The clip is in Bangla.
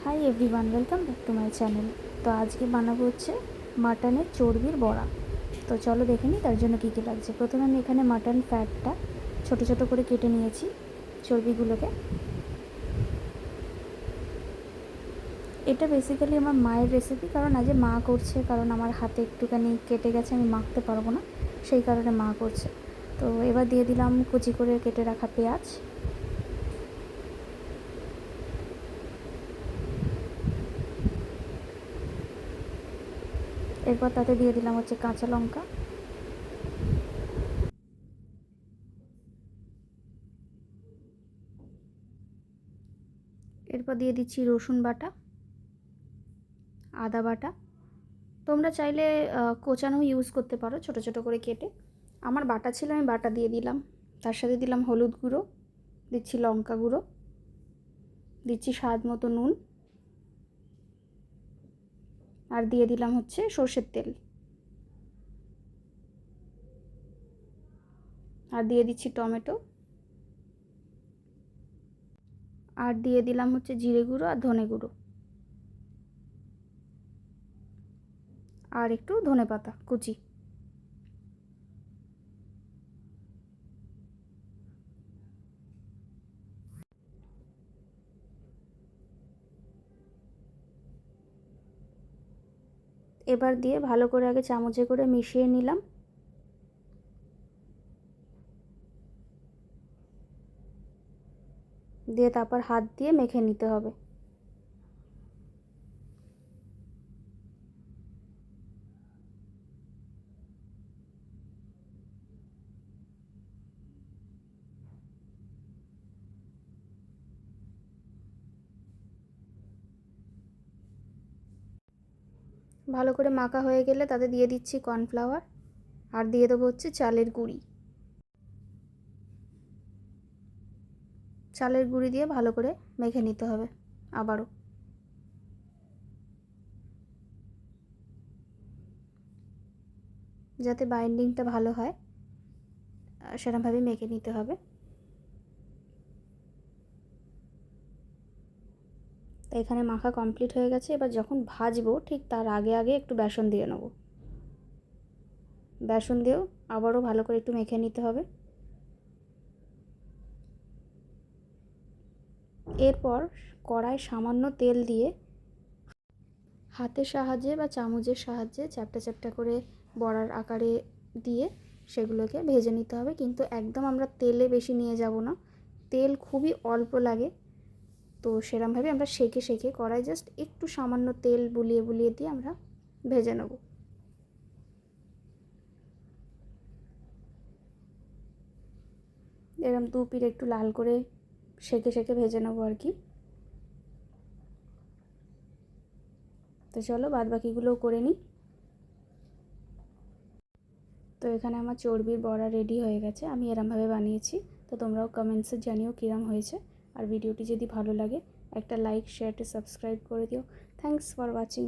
Hi everyone, welcome back to my channel. তো আজকে বানাবো হচ্ছে মাটনের চর্বির বড়া। তো চলো দেখে নিই তার জন্য কী কী লাগছে। প্রথমে আমি এখানে মাটন ফ্যাটটা ছোট ছোট করে কেটে নিয়েছি, চর্বিগুলোকে। এটা বেসিক্যালি আমার মায়ের রেসিপি, কারণ আজ মা করছে, কারণ আমার হাতে একটুখানি কেটে গেছে, আমি মাখতে পারবো না, সেই কারণে মা করছে। তো এবার দিয়ে দিলাম কুচি করে কেটে রাখা পেঁয়াজ, এরপর তাতে দিয়ে দিলাম হচ্ছে কাঁচা লঙ্কা, এরপর দিয়ে দিচ্ছি রসুন বাটা, আদা বাটা। তোমরা চাইলে কোচানো ইউজ করতে পারো ছোট ছোট করে কেটে। আমার বাটা ছিল, আমি বাটা দিয়ে দিলাম। তার সাথে দিলাম হলুদ গুঁড়ো, দিচ্ছি লঙ্কা গুঁড়ো, দিচ্ছি স্বাদ মতো নুন, আর দিয়ে দিলাম হচ্ছে সর্ষের তেল, আর দিয়ে দিচ্ছি টমেটো, আর দিয়ে দিলাম হচ্ছে জিরে গুঁড়ো আর ধনে গুঁড়ো, আর একটু ধনে পাতা কুচি। এবার দিয়ে ভালো করে আগে চামচে করে মিশিয়ে নিলাম। দিয়ে তারপর হাত দিয়ে মেখে নিতে হবে। ভালো করে মাখা হয়ে গেলে তাতে দিয়ে দিচ্ছি কর্নফ্লাওয়ার, আর দিয়ে দেবো হচ্ছে চালের গুঁড়ি। চালের গুঁড়ি দিয়ে ভালো করে মেখে নিতে হবে আবারও। যাতে বাইন্ডিংটা ভালো হয় সেরকমভাবে মেখে নিতে হবে। তো এখানে মাখা কমপ্লিট হয়ে গেছে। এবার যখন ভাজবো ঠিক তার আগে আগে একটু বেসন দিয়ে নেব। বেসন দিয়েও আবারও ভালো করে একটু মেখে নিতে হবে। এরপর কড়ায় সামান্য তেল দিয়ে হাতের সাহায্যে বা চামচের সাহায্যে চ্যাপটা চ্যাপটা করে বড়ার আকারে দিয়ে সেগুলোকে ভেজে নিতে হবে। কিন্তু একদম আমরা তেলে বেশি নিয়ে যাব না, তেল খুবই অল্প লাগে। তো সেরমভাবে আমরা সেঁকে সেঁকে কড়াই জাস্ট একটু সামান্য তেল বুলিয়ে বুলিয়ে দিয়ে আমরা ভেজে নেব। এরকম দু পিঠ একটু লাল করে সেঁকে সেঁকে ভেজে নেবো আর কি। তো চলো বাদ বাকিগুলোও করে নিই। তো এখানে আমার চর্বির বড়া রেডি হয়ে গেছে, আমি এরমভাবে বানিয়েছি। তো তোমরাও কমেন্টসে জানিও কীরম হয়েছে। আর ভিডিওটি যদি ভালো লাগে একটা লাইক, শেয়ার, সাবস্ক্রাইব করে দিও। Thanks for watching.